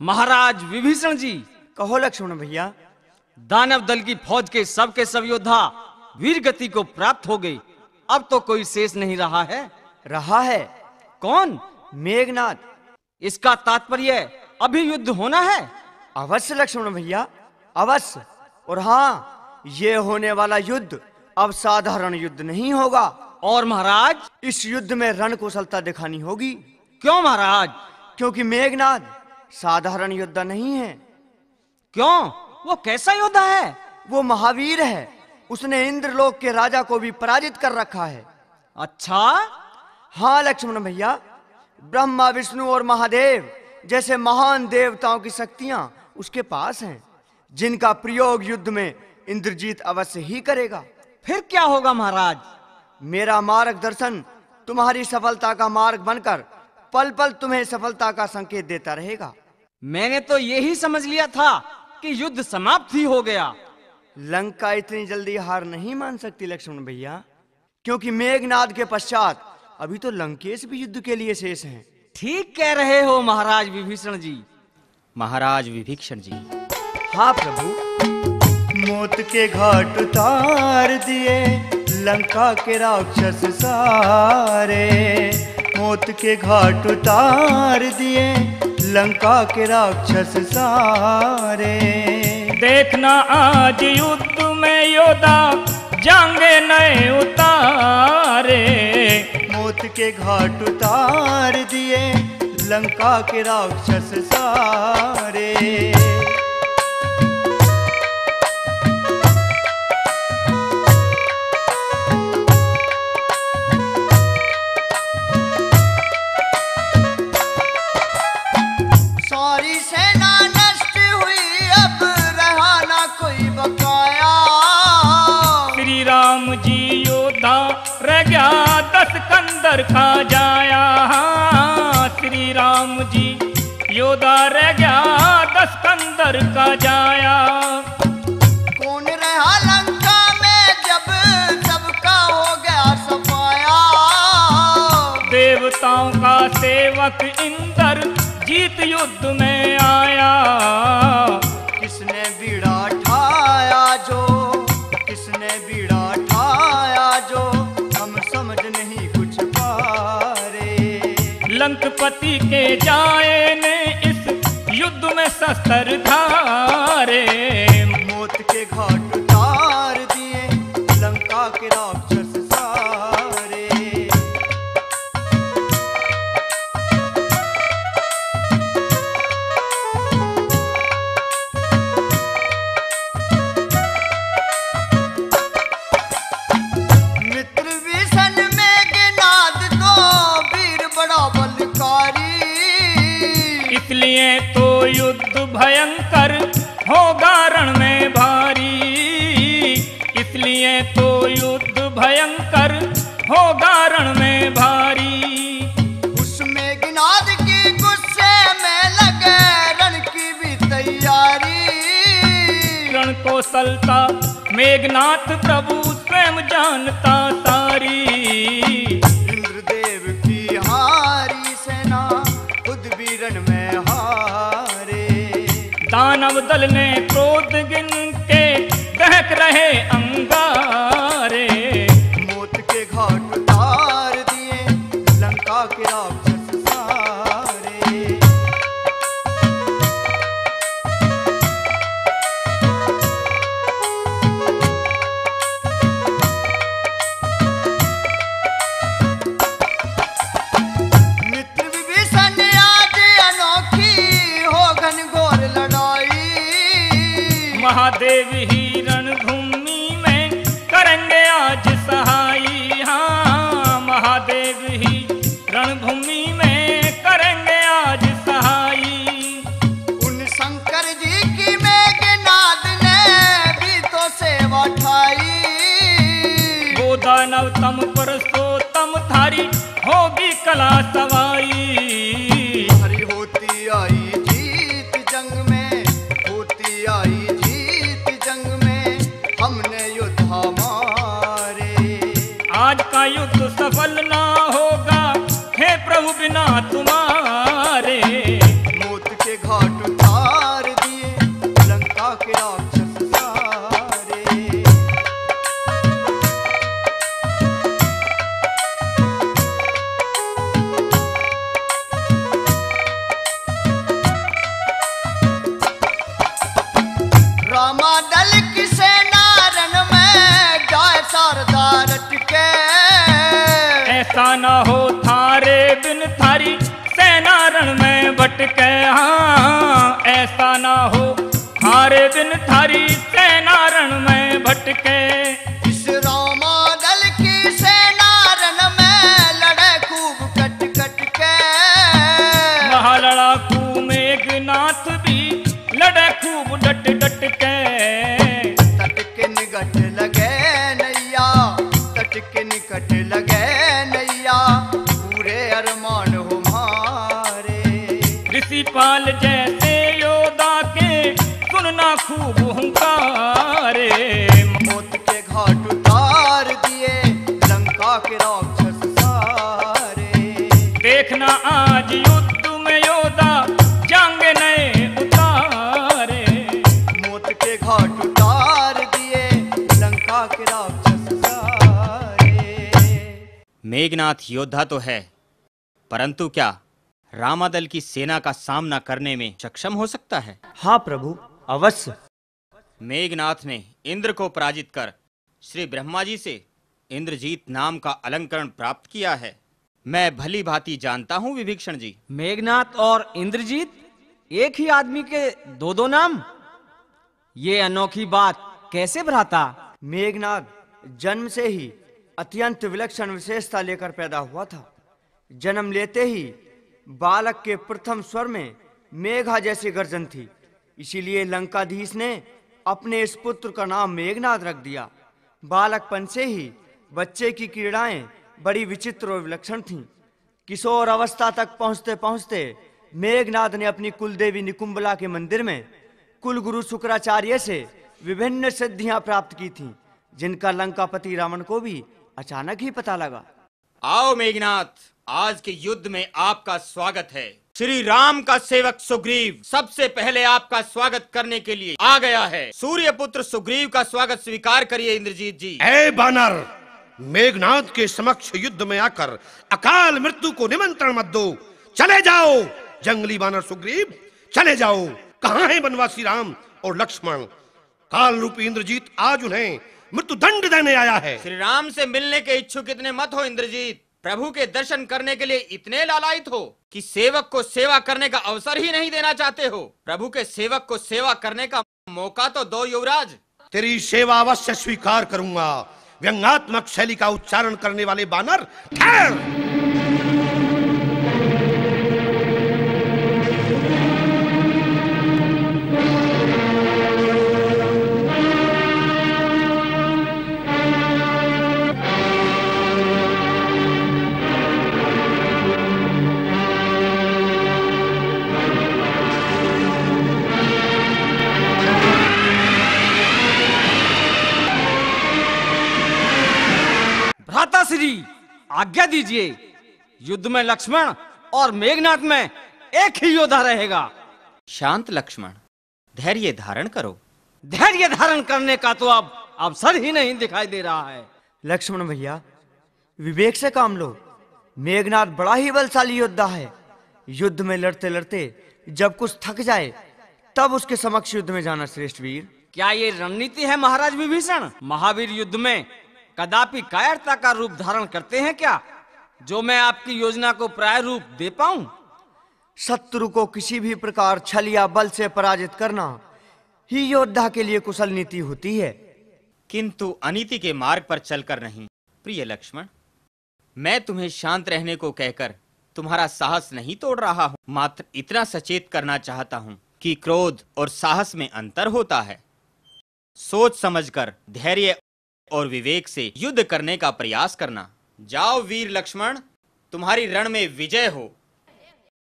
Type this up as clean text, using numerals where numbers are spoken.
महाराज विभीषण जी, कहो लक्ष्मण भैया। दानव दल की फौज के सब योद्धा वीर गति को प्राप्त हो गए। अब तो कोई शेष नहीं रहा है। रहा है। कौन? मेघनाद। इसका तात्पर्य अभी युद्ध होना है? अवश्य लक्ष्मण भैया, अवश्य। और हाँ, ये होने वाला युद्ध अब साधारण युद्ध नहीं होगा। और महाराज, इस युद्ध में रणकुशलता दिखानी होगी। क्यों महाराज? क्योंकि मेघनाद साधारण योद्धा नहीं है। क्यों? वो कैसा योद्धा है? वो महावीर है। उसने इंद्रलोक के राजा को भी पराजित कर रखा है। अच्छा? हाँ लक्ष्मण भैया, ब्रह्मा, विष्णु और महादेव जैसे महान देवताओं की शक्तियां उसके पास हैं, जिनका प्रयोग युद्ध में इंद्रजीत अवश्य ही करेगा। फिर क्या होगा महाराज? मेरा मार्गदर्शन तुम्हारी सफलता का मार्ग बनकर पल पल तुम्हें सफलता का संकेत देता रहेगा। मैंने तो यही समझ लिया था कि युद्ध समाप्त ही हो गया। लंका इतनी जल्दी हार नहीं मान सकती लक्ष्मण भैया, क्योंकि मेघनाद के पश्चात अभी तो लंकेश भी युद्ध के लिए शेष हैं। ठीक कह रहे हो महाराज विभीषण जी। महाराज विभीषण जी। हाँ प्रभु। मौत के घाट उतार दिए लंका के राक्षस सारे। मौत के घाट उतार दिए लंका के राक्षस सारे। देखना आज युद्ध में योद्धा जांगे नए उतारे। मौत के घाट उतार दिए लंका के राक्षस सारे। सारी सेना नष्ट हुई, अब रहा ना कोई बकाया। श्री राम जी योद्धा रह गया 10 कंदर खा जाया। श्री राम जी योद्धा रह गया 10 कंदर का जाया। कौन रहा लंका में जब सबका हो गया सफाया। देवताओं का सेवक इंद्र जीत युद्ध में आया। किसने बीड़ा ठाया जो, किसने बीड़ा ठाया जो, हम समझ नहीं कुछ पारे। लंकपति के जाए ने इस युद्ध में शस्त्र धारे। मौत के घाट उतार दिए लंका के राक्षस सारे। मित्र विषण मेघनाद तो वीर बड़ा बलकारी। इसलिए तो युद्ध भयंकर होगा रण में भारी। इसलिए तो युद्ध भयंकर होगा रण में भारी। उस मेघनाद की गुस्से में लगे रण की भी तैयारी। रण कौशलता मेघनाथ प्रभु स्वयं जानता सारी। इंद्रदेव की हारी सेना खुद भी रण में हारे। दानव दल ने क्रोध गिन के दहक रहे अंगारे। मौत के घाट उतार दिए लंका के राक्षस सारे। मित्र विभीषण आज अनोखी हो घनघोर लड़ाई। महादेव ही रणभूमि में करेंगे आज सहाई। हाँ, महादेव ही रणभूमि में करेंगे आज सहाई। उन शंकर जी की मेघनाद ने भी तो सेवा ठाई। वो दानव तम पुरुषोत्तम धारी होगी कला सवाई। हरी होती आई जीत जंग में, होती आई जीत जंग में, हमने योद्धा मारे। आज का युद्ध सफल ना होगा हे प्रभु बिना तुम्हारे। मौत के घाट घाट उतार दिए लंका के राक्षस सारे। रामादल की सेना रण में जाए शारदा रट के। ऐसा ना हो थारे बिन थारी सेना रण में भटके। हाँ, ऐसा ना हो थारे बिन थारी सेना रण में भटके। इस रामादल की सेना रण में लड़े खूब कट कट के। महालड़ाकू मेघनाथ भी लड़े खूब डट डट के। तट के निकट लगे नैया, तट के निकट लगे नैया, पूरे अरमान हो मारे। ऋषिपाल जैसे योद्धा के सुनना खूब हुंकारे। मौत के घाट उतार दिए लंका के राक्षस सारे। देखना आज युद्ध में योद्धा जंग नए उतारे। मौत के घाट उतार दिए लंका के राक्षस सारे। मेघनाथ योद्धा तो है, परंतु क्या रामादल की सेना का सामना करने में सक्षम हो सकता है? हाँ प्रभु, अवश्य। मेघनाथ ने इंद्र को पराजित कर श्री ब्रह्मा जी से इंद्रजीत नाम का अलंकरण प्राप्त किया है। मैं भली भांति जानता हूँ विभीषण जी। मेघनाथ और इंद्रजीत एक ही आदमी के दो दो नाम? ये अनोखी बात कैसे भ्राता? मेघनाथ जन्म से ही अत्यंत विलक्षण विशेषता लेकर पैदा हुआ था। जन्म लेते ही बालक के प्रथम स्वर में मेघा जैसी गर्जन थी, इसीलिए लंकाधीश ने अपने इस पुत्र का नाम मेघनाथ रख दिया। बालकपन से ही बच्चे की क्रीड़ाएं बड़ी विचित्र और विलक्षण थीं। किशोर अवस्था तक पहुंचते पहुंचते मेघनाथ ने अपनी कुलदेवी निकुंबला के मंदिर में कुलगुरु शुक्राचार्य से विभिन्न सिद्धियां प्राप्त की थीं, जिनका लंकापति रावण को भी अचानक ही पता लगा। आओ मेघनाथ, आज के युद्ध में आपका स्वागत है। श्री राम का सेवक सुग्रीव सबसे पहले आपका स्वागत करने के लिए आ गया है। सूर्य पुत्र सुग्रीव का स्वागत स्वीकार करिए इंद्रजीत जी। ऐ बानर, मेघनाथ के समक्ष युद्ध में आकर अकाल मृत्यु को निमंत्रण मत दो। चले जाओ जंगली बानर सुग्रीव, चले जाओ। कहाँ हैं बनवासी राम और लक्ष्मण? काल रूपी इंद्रजीत आज उन्हें मृत्यु दंड देने आया है। श्री राम से मिलने के इच्छुक इतने मत हो इंद्रजीत। प्रभु के दर्शन करने के लिए इतने लालायित हो कि सेवक को सेवा करने का अवसर ही नहीं देना चाहते हो। प्रभु के सेवक को सेवा करने का मौका तो दो युवराज। तेरी सेवा अवश्य स्वीकार करूंगा। व्यंग्यात्मक शैली का उच्चारण करने वाले बानर ठहर। भ्राता श्री आज्ञा दीजिए, युद्ध में लक्ष्मण और मेघनाथ में एक ही योद्धा रहेगा। शांत लक्ष्मण, धैर्य धारण करो। धैर्य धारण करने का तो अब अवसर ही नहीं दिखाई दे रहा है। लक्ष्मण भैया, विवेक से काम लो। मेघनाथ बड़ा ही बलशाली योद्धा है। युद्ध में लड़ते लड़ते जब कुछ थक जाए तब उसके समक्ष युद्ध में जाना श्रेष्ठ वीर। क्या ये रणनीति है महाराज विभीषण? महावीर युद्ध में कदापि कायरता का रूप धारण करते हैं क्या, जो मैं आपकी योजना को प्राय रूप दे पाऊं? शत्रु को किसी भी प्रकार छल या बल से पराजित करना ही योद्धा के लिए कुशल नीति होती है। किंतु अनीति के मार्ग पर चलकर नहीं। प्रिय लक्ष्मण, मैं तुम्हें शांत रहने को कहकर तुम्हारा साहस नहीं तोड़ रहा हूं, मात्र इतना सचेत करना चाहता हूं कि क्रोध और साहस में अंतर होता है। सोच समझकर धैर्य और विवेक से युद्ध करने का प्रयास करना। जाओ वीर लक्ष्मण, तुम्हारी रण में विजय हो।